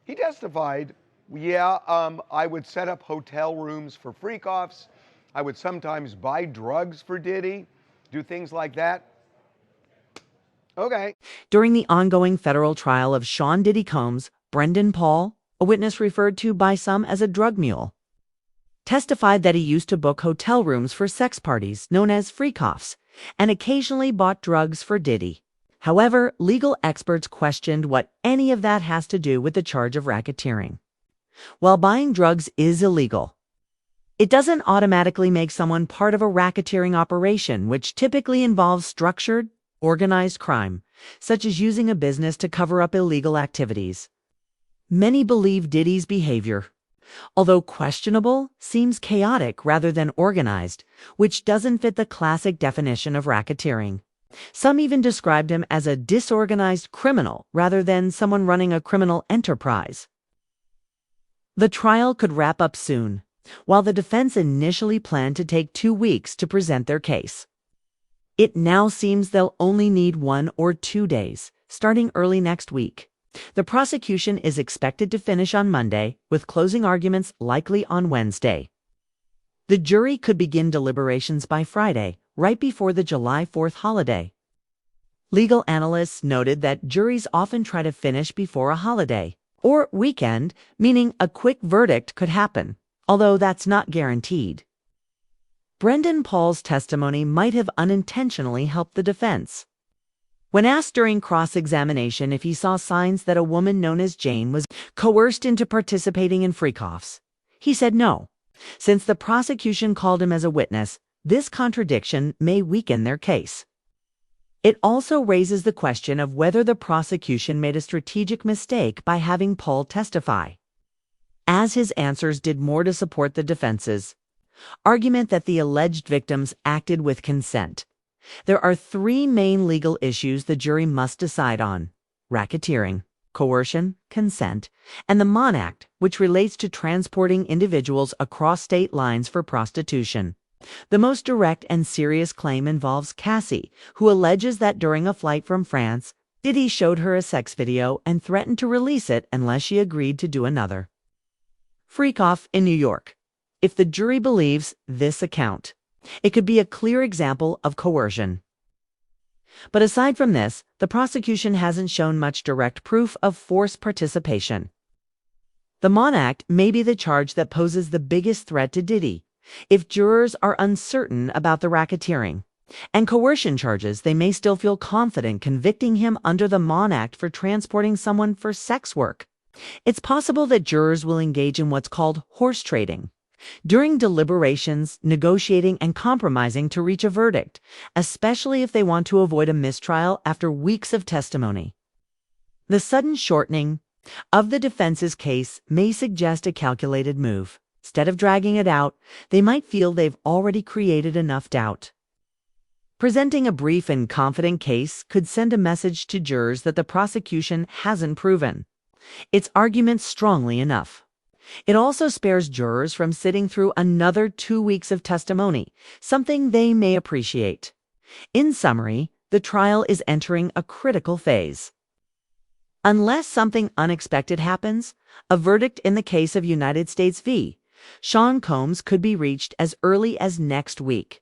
He testified, yeah, I would set up hotel rooms for Freakoffs. I would sometimes buy drugs for Diddy, do things like that. Okay. During the ongoing federal trial of Sean Diddy Combs, Brendan Paul, a witness referred to by some as a drug mule, testified that he used to book hotel rooms for sex parties known as Freakoffs and occasionally bought drugs for Diddy. However, legal experts questioned what any of that has to do with the charge of racketeering. While buying drugs is illegal, it doesn't automatically make someone part of a racketeering operation, which typically involves structured, organized crime, such as using a business to cover up illegal activities. Many believe Diddy's behavior, although questionable, seems chaotic rather than organized, which doesn't fit the classic definition of racketeering. Some even described him as a disorganized criminal rather than someone running a criminal enterprise. The trial could wrap up soon, while the defense initially planned to take 2 weeks to present their case. It now seems they'll only need 1 or 2 days, starting early next week. The prosecution is expected to finish on Monday, with closing arguments likely on Wednesday. The jury could begin deliberations by Friday, right before the July 4th holiday. Legal analysts noted that juries often try to finish before a holiday or weekend, meaning a quick verdict could happen, although that's not guaranteed. Brendan Paul's testimony might have unintentionally helped the defense. When asked during cross-examination if he saw signs that a woman known as Jane was coerced into participating in Freakoffs, he said no. Since the prosecution called him as a witness, this contradiction may weaken their case. It also raises the question of whether the prosecution made a strategic mistake by having Paul testify, as his answers did more to support the defense's argument that the alleged victims acted with consent. There are 3 main legal issues the jury must decide on: racketeering, coercion, consent, and the Mann Act, which relates to transporting individuals across state lines for prostitution. The most direct and serious claim involves Cassie, who alleges that during a flight from France, Diddy showed her a sex video and threatened to release it unless she agreed to do another. Freakoff in New York. If the jury believes this account, it could be a clear example of coercion. But aside from this, the prosecution hasn't shown much direct proof of forced participation. The Mann Act may be the charge that poses the biggest threat to Diddy if jurors are uncertain about the racketeering and coercion charges. They may still feel confident convicting him under the Mann Act for transporting someone for sex work. It's possible that jurors will engage in what's called horse trading during deliberations, negotiating and compromising to reach a verdict, especially if they want to avoid a mistrial after weeks of testimony. The sudden shortening of the defense's case may suggest a calculated move. Instead of dragging it out, they might feel they've already created enough doubt. Presenting a brief and confident case could send a message to jurors that the prosecution hasn't proven its arguments strongly enough. It also spares jurors from sitting through another 2 weeks of testimony, something they may appreciate. In summary, the trial is entering a critical phase. Unless something unexpected happens, a verdict in the case of United States v. Sean Combs could be reached as early as next week.